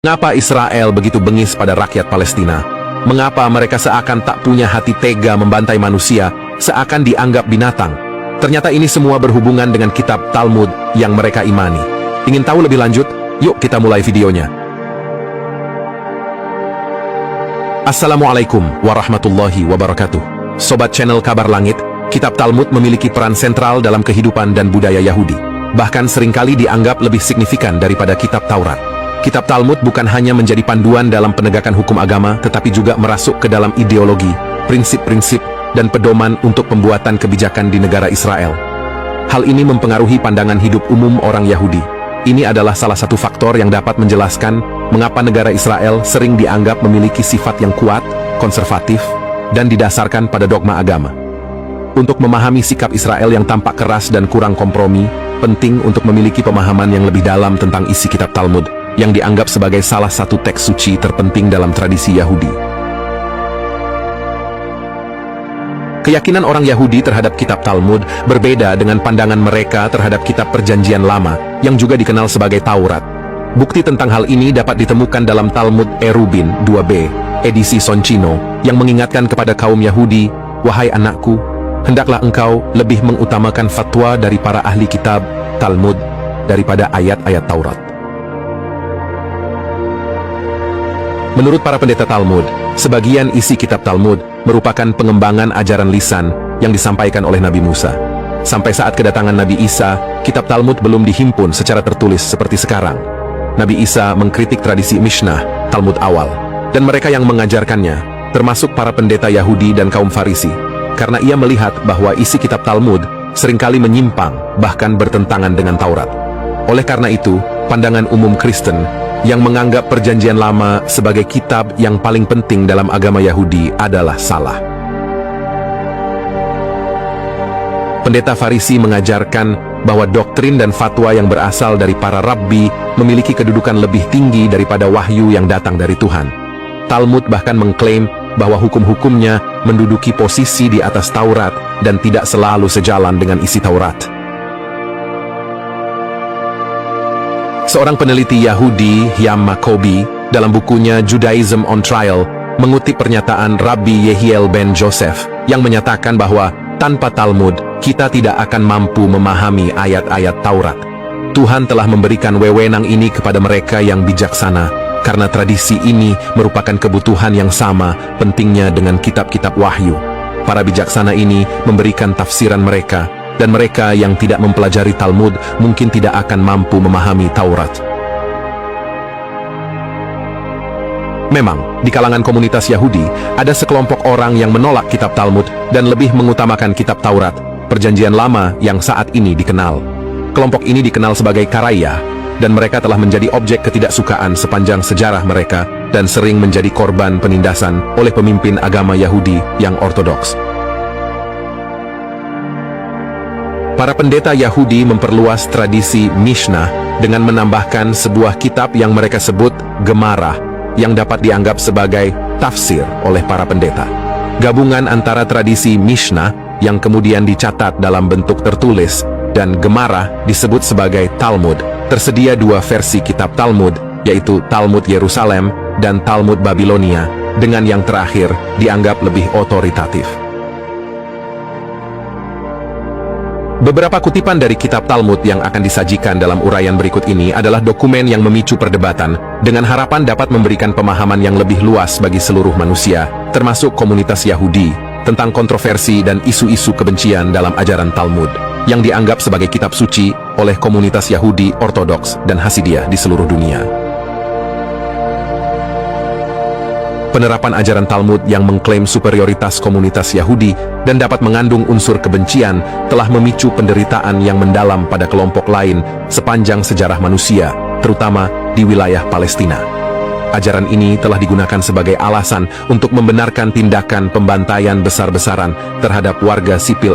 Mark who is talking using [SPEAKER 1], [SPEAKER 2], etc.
[SPEAKER 1] Mengapa Israel begitu bengis pada rakyat Palestina? Mengapa mereka seakan tak punya hati tega membantai manusia, seakan dianggap binatang? Ternyata ini semua berhubungan dengan kitab Talmud yang mereka imani. Ingin tahu lebih lanjut? Yuk kita mulai videonya. Assalamualaikum warahmatullahi wabarakatuh. Sobat channel Kabar Langit, kitab Talmud memiliki peran sentral dalam kehidupan dan budaya Yahudi. Bahkan seringkali dianggap lebih signifikan daripada kitab Taurat. Kitab Talmud bukan hanya menjadi panduan dalam penegakan hukum agama, tetapi juga merasuk ke dalam ideologi, prinsip-prinsip, dan pedoman untuk pembuatan kebijakan di negara Israel. Hal ini mempengaruhi pandangan hidup umum orang Yahudi. Ini adalah salah satu faktor yang dapat menjelaskan mengapa negara Israel sering dianggap memiliki sifat yang kuat, konservatif, dan didasarkan pada dogma agama. Untuk memahami sikap Israel yang tampak keras dan kurang kompromi, penting untuk memiliki pemahaman yang lebih dalam tentang isi kitab Talmud, yang dianggap sebagai salah satu teks suci terpenting dalam tradisi Yahudi. Keyakinan orang Yahudi terhadap kitab Talmud berbeda dengan pandangan mereka terhadap kitab Perjanjian Lama, yang juga dikenal sebagai Taurat. Bukti tentang hal ini dapat ditemukan dalam Talmud Erubin 2b, edisi Soncino, yang mengingatkan kepada kaum Yahudi, "Wahai anakku, hendaklah engkau lebih mengutamakan fatwa dari para ahli kitab Talmud daripada ayat-ayat Taurat." Menurut para pendeta Talmud, sebagian isi kitab Talmud merupakan pengembangan ajaran lisan yang disampaikan oleh Nabi Musa. Sampai saat kedatangan Nabi Isa, kitab Talmud belum dihimpun secara tertulis seperti sekarang. Nabi Isa mengkritik tradisi Mishnah, Talmud awal, dan mereka yang mengajarkannya, termasuk para pendeta Yahudi dan kaum Farisi, karena ia melihat bahwa isi kitab Talmud seringkali menyimpang, bahkan bertentangan dengan Taurat. Oleh karena itu, pandangan umum Kristen yang menganggap Perjanjian Lama sebagai kitab yang paling penting dalam agama Yahudi adalah salah. Pendeta Farisi mengajarkan bahwa doktrin dan fatwa yang berasal dari para rabbi memiliki kedudukan lebih tinggi daripada wahyu yang datang dari Tuhan. Talmud bahkan mengklaim bahwa hukum-hukumnya menduduki posisi di atas Taurat dan tidak selalu sejalan dengan isi Taurat. Seorang peneliti Yahudi, Hyam Maccoby, dalam bukunya Judaism on Trial, mengutip pernyataan Rabbi Yehiel ben Joseph yang menyatakan bahwa tanpa Talmud, kita tidak akan mampu memahami ayat-ayat Taurat. Tuhan telah memberikan wewenang ini kepada mereka yang bijaksana, karena tradisi ini merupakan kebutuhan yang sama pentingnya dengan kitab-kitab wahyu. Para bijaksana ini memberikan tafsiran mereka, dan mereka yang tidak mempelajari Talmud mungkin tidak akan mampu memahami Taurat. Memang, di kalangan komunitas Yahudi, ada sekelompok orang yang menolak kitab Talmud dan lebih mengutamakan kitab Taurat, Perjanjian Lama yang saat ini dikenal. Kelompok ini dikenal sebagai Karaya, dan mereka telah menjadi objek ketidaksukaan sepanjang sejarah mereka dan sering menjadi korban penindasan oleh pemimpin agama Yahudi yang ortodoks. Para pendeta Yahudi memperluas tradisi Mishnah dengan menambahkan sebuah kitab yang mereka sebut Gemara, yang dapat dianggap sebagai tafsir oleh para pendeta. Gabungan antara tradisi Mishnah yang kemudian dicatat dalam bentuk tertulis dan Gemara disebut sebagai Talmud. Tersedia dua versi kitab Talmud, yaitu Talmud Yerusalem dan Talmud Babilonia, dengan yang terakhir dianggap lebih otoritatif. Beberapa kutipan dari kitab Talmud yang akan disajikan dalam uraian berikut ini adalah dokumen yang memicu perdebatan, dengan harapan dapat memberikan pemahaman yang lebih luas bagi seluruh manusia, termasuk komunitas Yahudi, tentang kontroversi dan isu-isu kebencian dalam ajaran Talmud, yang dianggap sebagai kitab suci oleh komunitas Yahudi, Ortodoks, dan Hasidiyah di seluruh dunia. Penerapan ajaran Talmud yang mengklaim superioritas komunitas Yahudi dan dapat mengandung unsur kebencian telah memicu penderitaan yang mendalam pada kelompok lain sepanjang sejarah manusia, terutama di wilayah Palestina. Ajaran ini telah digunakan sebagai alasan untuk membenarkan tindakan pembantaian besar-besaran terhadap warga sipil